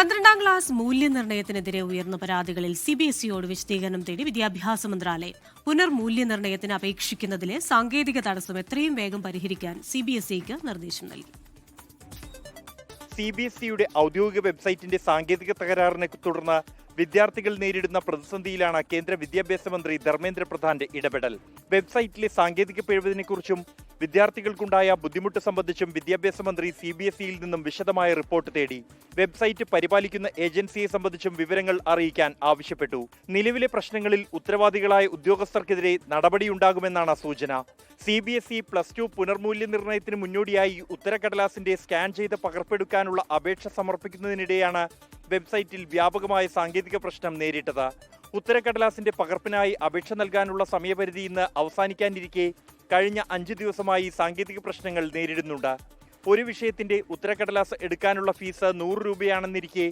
12ാം class മൂല്യനിർണ്ണയത്തിനെതിരെ ഉയർന്ന പരാതികളിൽ CBSEയോട് വിശദീകരണം തേടി വിദ്യാഭ്യാസ മന്ത്രാലയം. പുനർമൂല്യനിർണ്ണയത്തിന് അപേക്ഷിക്കുന്നതിലെ സാങ്കേതിക തടസ്സം എത്രയും വേഗം പരിഹരിക്കാൻ CBSEക്ക് നിർദ്ദേശം നൽകി. CBSEയുടെ ഔദ്യോഗിക വെബ്സൈറ്റിന്റെ സാങ്കേതിക തകരാറിനെ തുടർന്ന് വിദ്യാർത്ഥികൾ നേരിടുന്ന പ്രതിസന്ധിയിലാണ് കേന്ദ്ര വിദ്യാഭ്യാസ മന്ത്രി ധർമ്മേന്ദ്ര പ്രധാന്റെ ഇടപെടൽ. വെബ്സൈറ്റിലെ സാങ്കേതിക പിഴവിനെക്കുറിച്ചും വിദ്യാർത്ഥികൾക്കുണ്ടായ ബുദ്ധിമുട്ട് സംബന്ധിച്ചും വിദ്യാഭ്യാസ മന്ത്രി CBSEയിൽ നിന്നും വിശദമായ റിപ്പോർട്ട് തേടി. വെബ്സൈറ്റ് പരിപാലിക്കുന്ന ഏജൻസിയെ സംബന്ധിച്ചും വിവരങ്ങൾ അറിയിക്കാൻ ആവശ്യപ്പെട്ടു. നിലവിലെ പ്രശ്നങ്ങളിൽ ഉത്തരവാദികളായ ഉദ്യോഗസ്ഥർക്കെതിരെ നടപടിയുണ്ടാകുമെന്നാണ് സൂചന. CBSE +2 പുനർമൂല്യനിർണ്ണയത്തിന് മുന്നോടിയായി ഉത്തരക്കടലാസിന്റെ സ്കാൻ ചെയ്ത പകർപ്പെടുക്കാനുള്ള അപേക്ഷ സമർപ്പിക്കുന്നതിനിടെയാണ് വെബ്സൈറ്റിൽ വ്യാപകമായ സാങ്കേതിക പ്രശ്നം നേരിട്ടത്. ഉത്തരക്കടലാസിന്റെ പകർപ്പിനായി അപേക്ഷ നൽകാനുള്ള സമയപരിധി ഇന്ന് അവസാനിക്കാനിരിക്കെ കഴിഞ്ഞ 5 ദിവസമായി സാങ്കേതിക പ്രശ്നങ്ങൾ നേരിടുന്നുണ്ട്. ഒരു വിഷയത്തിന്റെ ഉത്തരക്കടലാസ് എടുക്കാനുള്ള ഫീസ് 100 രൂപയാണെന്നിരിക്കെ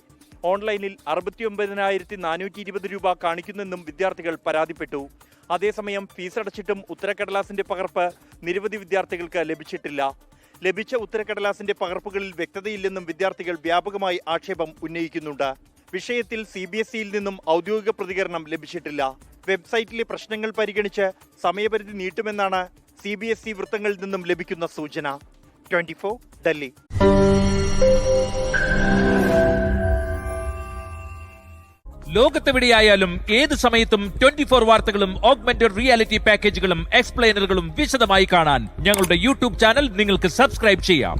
ഓൺലൈനിൽ 69,420 രൂപ കാണിക്കുന്നെന്നും വിദ്യാർത്ഥികൾ പരാതിപ്പെട്ടു. അതേസമയം ഫീസ് അടച്ചിട്ടും ഉത്തരക്കടലാസിന്റെ പകർപ്പ് നിരവധി വിദ്യാർത്ഥികൾക്ക് ലഭിച്ചിട്ടില്ല. ലഭിച്ച ഉത്തരക്കടലാസിന്റെ പകർപ്പുകളിൽ വ്യക്തതയില്ലെന്നും വിദ്യാർത്ഥികൾ വ്യാപകമായി ആക്ഷേപം ഉന്നയിക്കുന്നുണ്ട്. വിഷയത്തിൽ CBSEയിൽ നിന്നും ഔദ്യോഗിക പ്രതികരണം ലഭിച്ചിട്ടില്ല. വെബ്സൈറ്റിലെ പ്രശ്നങ്ങൾ പരിഗണിച്ച് സമയപരിധി നീട്ടുമെന്നാണ് CBSE വൃത്തങ്ങളിൽ നിന്നും ലഭിക്കുന്ന സൂചന. 24 ഡൽഹി. ലോകത്തെവിടെയായാലും ഏത് സമയത്തും 24 വാർത്തകളും ഓഗ്മെന്റഡ് റിയാലിറ്റി പാക്കേജുകളും എക്സ്പ്ലെയിനറുകളും വിശദമായി കാണാൻ ഞങ്ങളുടെ YouTube ചാനൽ നിങ്ങൾക്ക് സബ്സ്ക്രൈബ് ചെയ്യാം.